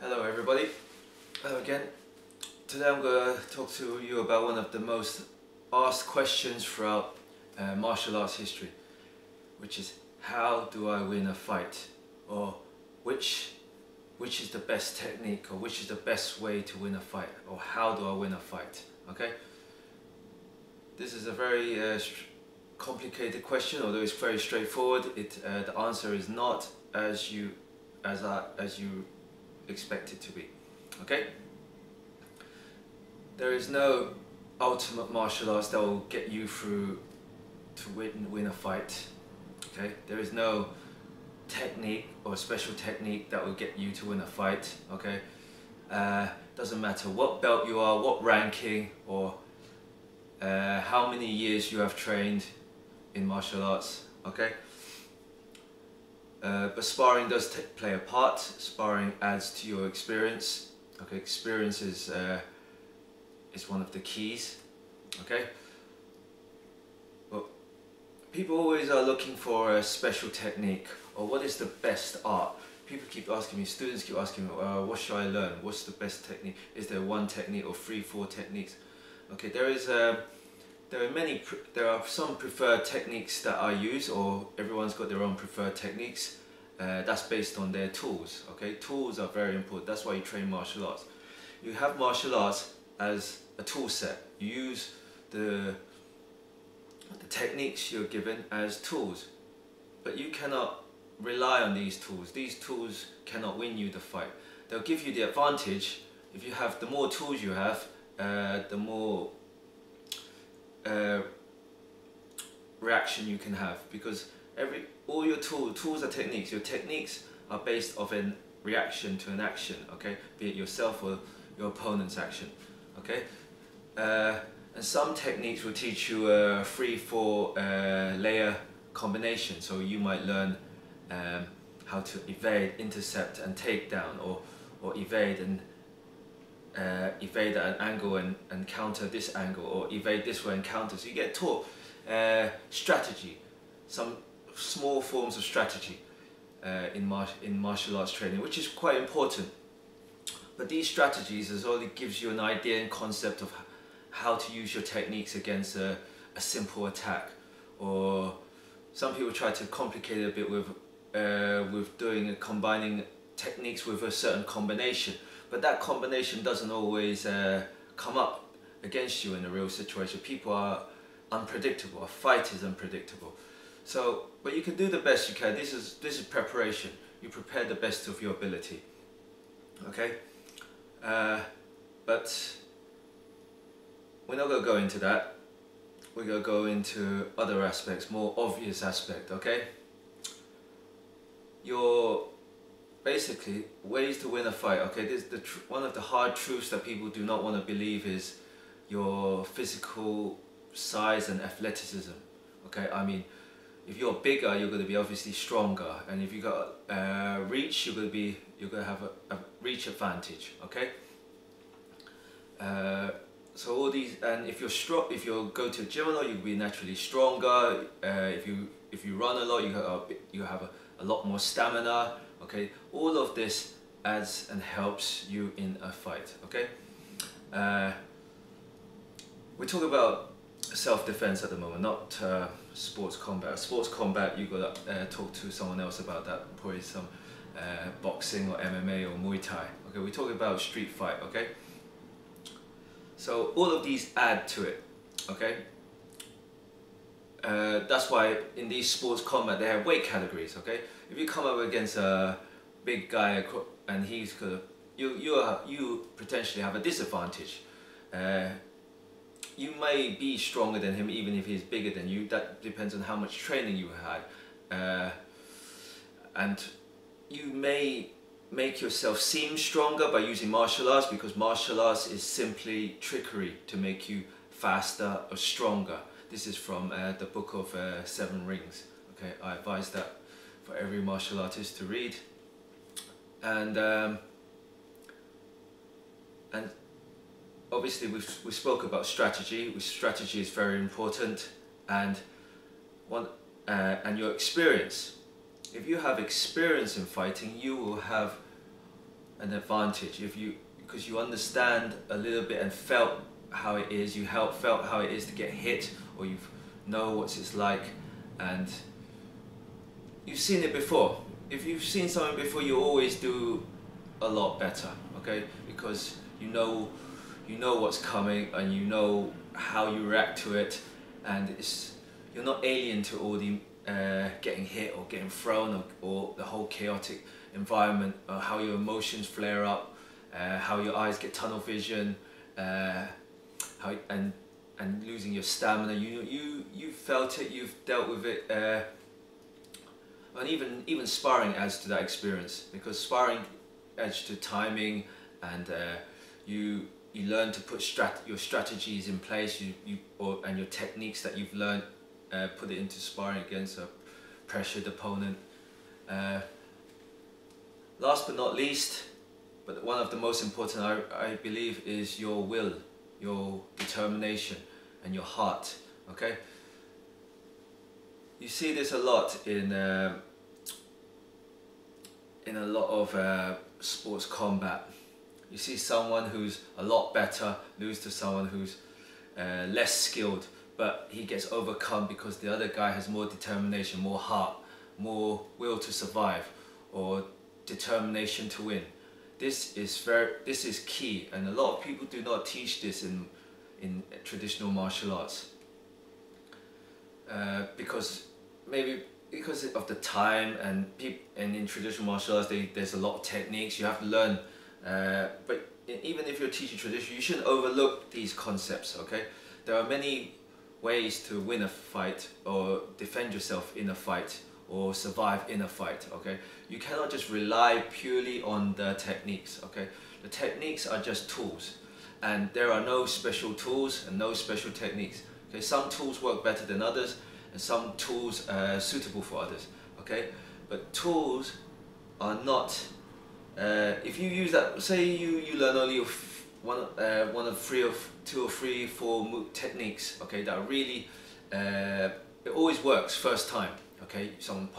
Hello everybody, hello again. Today I'm going to talk to you about one of the most asked questions throughout martial arts history, which is how do I win a fight, or which is the best technique, or which is the best way to win a fight, or how do I win a fight. Okay, this is a very complicated question, although it's very straightforward. The answer is not as you expect it to be. Okay, there is no ultimate martial arts that will get you through to win a fight. Okay, there is no technique or special technique that will get you to win a fight. Okay, doesn't matter what belt you are, what ranking, or how many years you have trained in martial arts. Okay, but sparring does play a part. Sparring adds to your experience. Okay, experience is one of the keys. Okay, but people always are looking for a special technique, or what is the best art. People keep asking me, students keep asking me, what should I learn? What's the best technique? Is there one technique or 3-4 techniques? Okay, there are some preferred techniques that I use, or everyone's got their own preferred techniques. That's based on their tools. Okay, tools are very important. That's why you train martial arts. You have martial arts as a tool set. You use the techniques you're given as tools, but you cannot rely on these tools. These tools cannot win you the fight. They'll give you the advantage. If you have, the more tools you have, the more reaction you can have, because all your tools are techniques. Your techniques are based off a reaction to an action. Okay, be it yourself or your opponent's action. Okay, and some techniques will teach you a 3-4 layer combination. So you might learn how to evade, intercept, and take down, or evade and evade at an angle and counter this angle, or evade this way and counter. So you get taught strategy, some small forms of strategy in martial arts training, which is quite important. But these strategies only gives you an idea and concept of how to use your techniques against a simple attack. Or some people try to complicate it a bit with combining techniques with a certain combination, but that combination doesn't always come up against you in a real situation. People are unpredictable. A fight is unpredictable. So, but you can do the best you can. This is preparation. You prepare the best of your ability. Okay, but we're not going to go into that. We're going to go into other aspects, more obvious aspect. Okay, basically ways to win a fight. Okay, this one of the hard truths that people do not want to believe is your physical size and athleticism. Okay, I mean, if you're bigger, you're going to be obviously stronger, and if you got reach, you're going to have a reach advantage. Okay, so all these, and if you're strong, if you go to the gym a lot, you'll be naturally stronger. If you run a lot, you have a lot more stamina. Okay, all of this adds and helps you in a fight. Okay, we talk about self-defense at the moment, not sports combat. Sports combat, you got to talk to someone else about that, probably some boxing or MMA or Muay Thai. Okay, we talk about street fight. Okay, so all of these add to it. Okay, that's why in these sports combat they have weight categories. Okay, if you come up against a big guy and he's gonna, you potentially have a disadvantage. You may be stronger than him even if he's bigger than you. That depends on how much training you had, and you may make yourself seem stronger by using martial arts, because martial arts is simply trickery to make you faster or stronger. This is from the book of 7 Rings. Okay, I advise that for every martial artist to read. And obviously we spoke about strategy. Strategy is very important, and your experience. If you have experience in fighting, you will have an advantage because you understand a little bit and felt how it is. You felt how it is to get hit, or you know what it's like, and you've seen it before. If you've seen something before, you always do a lot better, okay? Because you know what's coming, and you know how you react to it, and you're not alien to all the getting hit or getting thrown, or the whole chaotic environment, or how your emotions flare up, how your eyes get tunnel vision, how and losing your stamina. You felt it, you've dealt with it, and even sparring adds to that experience, because sparring adds to timing, and you learn to put your strategies in place, and your techniques that you've learned, put it into sparring against a pressured opponent. Last but not least, but one of the most important, I believe, is your will, your determination, and your heart. Okay. You see this a lot in a lot of sports combat. You see someone who's a lot better lose to someone who's less skilled, but he gets overcome because the other guy has more determination, more heart, more will to survive, or determination to win. This is key, and a lot of people do not teach this in traditional martial arts, because of the time, and in traditional martial arts there's a lot of techniques you have to learn, but even if you're teaching tradition, you shouldn't overlook these concepts. Okay, there are many ways to win a fight, or defend yourself in a fight, or survive in a fight. Okay, you cannot just rely purely on the techniques. Okay, the techniques are just tools, and there are no special tools and no special techniques. Okay, some tools work better than others, and some tools are suitable for others. Okay, but tools are not, if you use that, say you learn only one of two or three, four techniques, okay, that are really, it always works first time. Okay, someone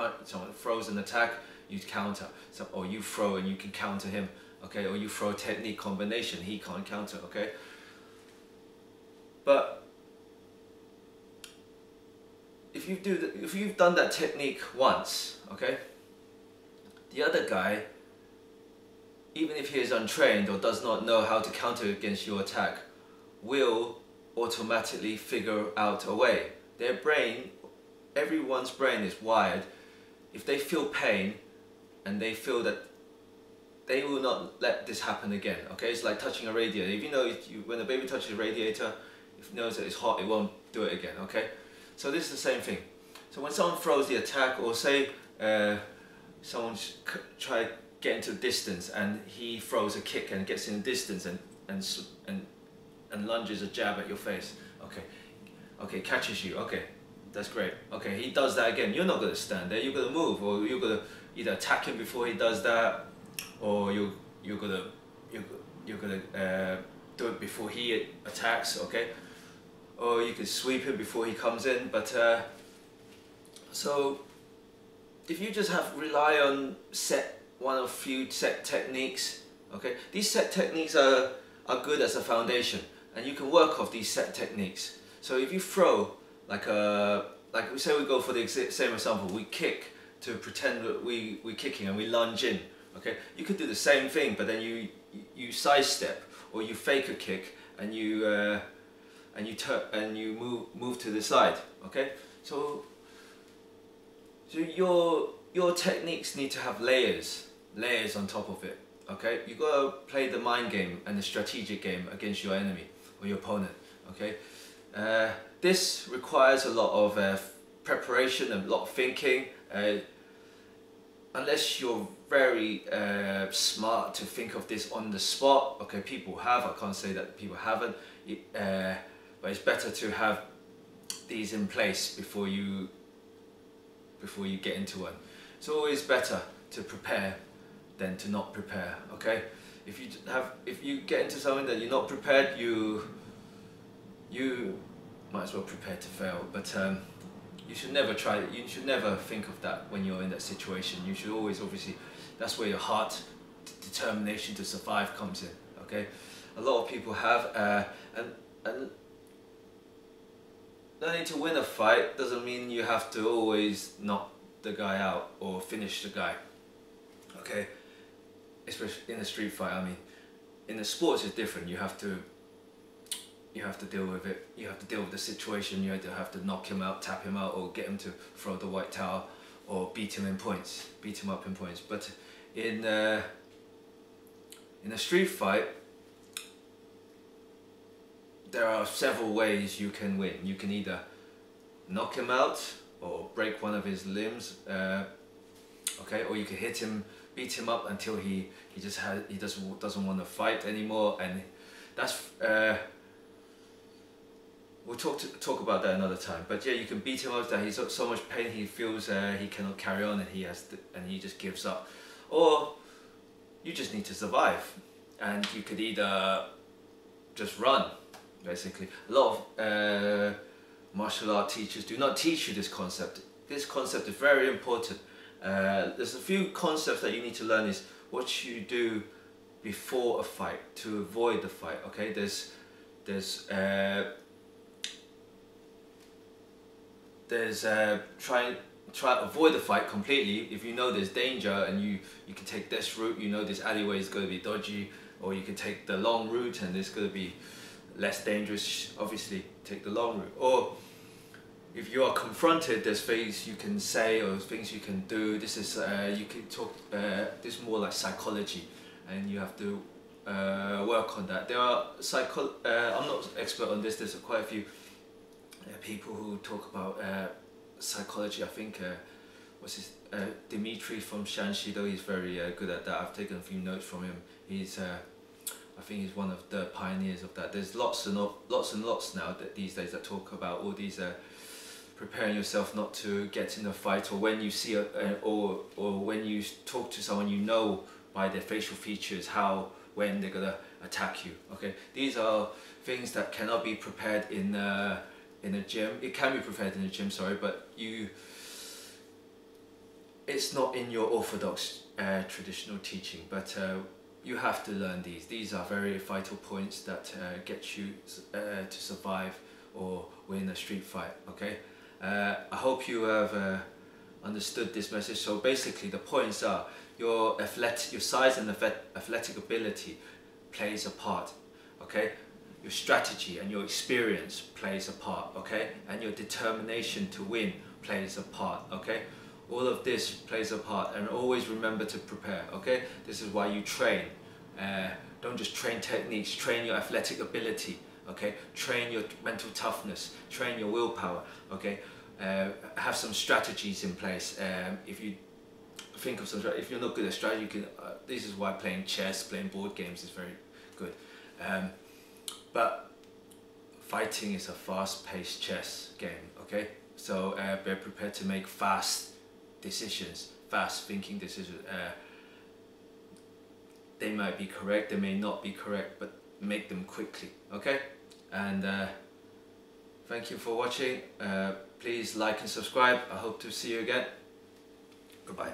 throws an attack, you counter, or you throw and you can counter him. Okay, or you throw a technique combination, he can't counter. Okay, but if you've done that technique once, okay, the other guy, even if he is untrained or does not know how to counter against your attack, will automatically figure out a way. Their brain, everyone's brain is wired. If they feel pain and they feel that, they will not let this happen again. Okay, it's like touching a radiator. If you know, when a baby touches a radiator, if it knows that it's hot, it won't do it again. Okay, so this is the same thing. So when someone throws the attack, or say someone's try to get into distance and he throws a kick and gets in distance and lunges a jab at your face. Okay, catches you. Okay, that's great. Okay, he does that again. You're not going to stand there. You're going to move, or you're going to either attack him before he does that, or you're gonna do it before he attacks. Okay, or you can sweep him before he comes in. But so if you just rely on one of few set techniques, okay, these set techniques are good as a foundation, and you can work off these set techniques. So if you throw like we say, we go for the same example, we kick to pretend that we're kicking, and we lunge in. Okay, you could do the same thing, but then you sidestep, or you fake a kick, and you move to the side. Okay, so your techniques need to have layers on top of it. Okay, you gotta play the mind game and the strategic game against your enemy or your opponent. Okay, this requires a lot of preparation and a lot of thinking. Unless you're very smart to think of this on the spot. Okay, people have. I can't say that people haven't. But it's better to have these in place before you get into one. It's always better to prepare than to not prepare. Okay, if you get into something that you're not prepared, you might as well prepare to fail. But you should never try. You should never think of that when you're in that situation. You should always, obviously, that's where your heart determination to survive comes in. Okay, a lot of people have, and learning to win a fight doesn't mean you have to always knock the guy out or finish the guy. Okay, especially in a street fight. I mean, in the sports it's different. You have to deal with it. You have to deal with the situation. You have to knock him out, tap him out, or get him to throw the white towel, or beat him in points, beat him up in points. But in a street fight, there are several ways you can win. You can either knock him out or break one of his limbs, okay, or you can hit him, beat him up until he doesn't want to fight anymore, and that's we'll talk about that another time. But yeah, you can beat him up that he's got so much pain he feels he cannot carry on, and he just gives up, or you just need to survive, and you could either just run. Basically, a lot of martial art teachers do not teach you this concept. This concept is very important. There's a few concepts that you need to learn. Is what you do before a fight to avoid the fight. Okay, there's try to avoid the fight completely. If you know there's danger and you can take this route, you know this alleyway is going to be dodgy, or you can take the long route and it's going to be less dangerous. Obviously take the long route. Or if you are confronted, there's things you can say or things you can do. This is you can talk, this is more like psychology, and you have to work on that. There are I'm not expert on this. There's quite a few people who talk about psychology. I think what's his Dimitri from Shanshido, he's very good at that. I've taken a few notes from him. He's I think he's one of the pioneers of that. There's lots now these days that talk about all these preparing yourself not to get in a fight, or when you see or when you talk to someone, you know by their facial features when they're gonna attack you. Okay, these are things that cannot be prepared in a gym. It can be prepared in a gym, sorry, but it's not in your orthodox traditional teaching. But you have to learn these. These are very vital points that get you to survive or win a street fight. Okay, I hope you have understood this message. So basically, the points are your size and athletic ability plays a part. Okay, your strategy and your experience plays a part. Okay, and your determination to win plays a part. Okay. All of this plays a part, and always remember to prepare. Okay, this is why you train. Don't just train techniques, train your athletic ability. Okay, train your mental toughness, train your willpower. Okay, have some strategies in place. If you think of some, if you're not good at strategy, you can. This is why playing chess, playing board games is very good. But fighting is a fast-paced chess game. Okay, so be prepared to make fast decisions, fast thinking decisions. They might be correct, they may not be correct, but make them quickly. Okay, and thank you for watching. Please like and subscribe. I hope to see you again. Goodbye.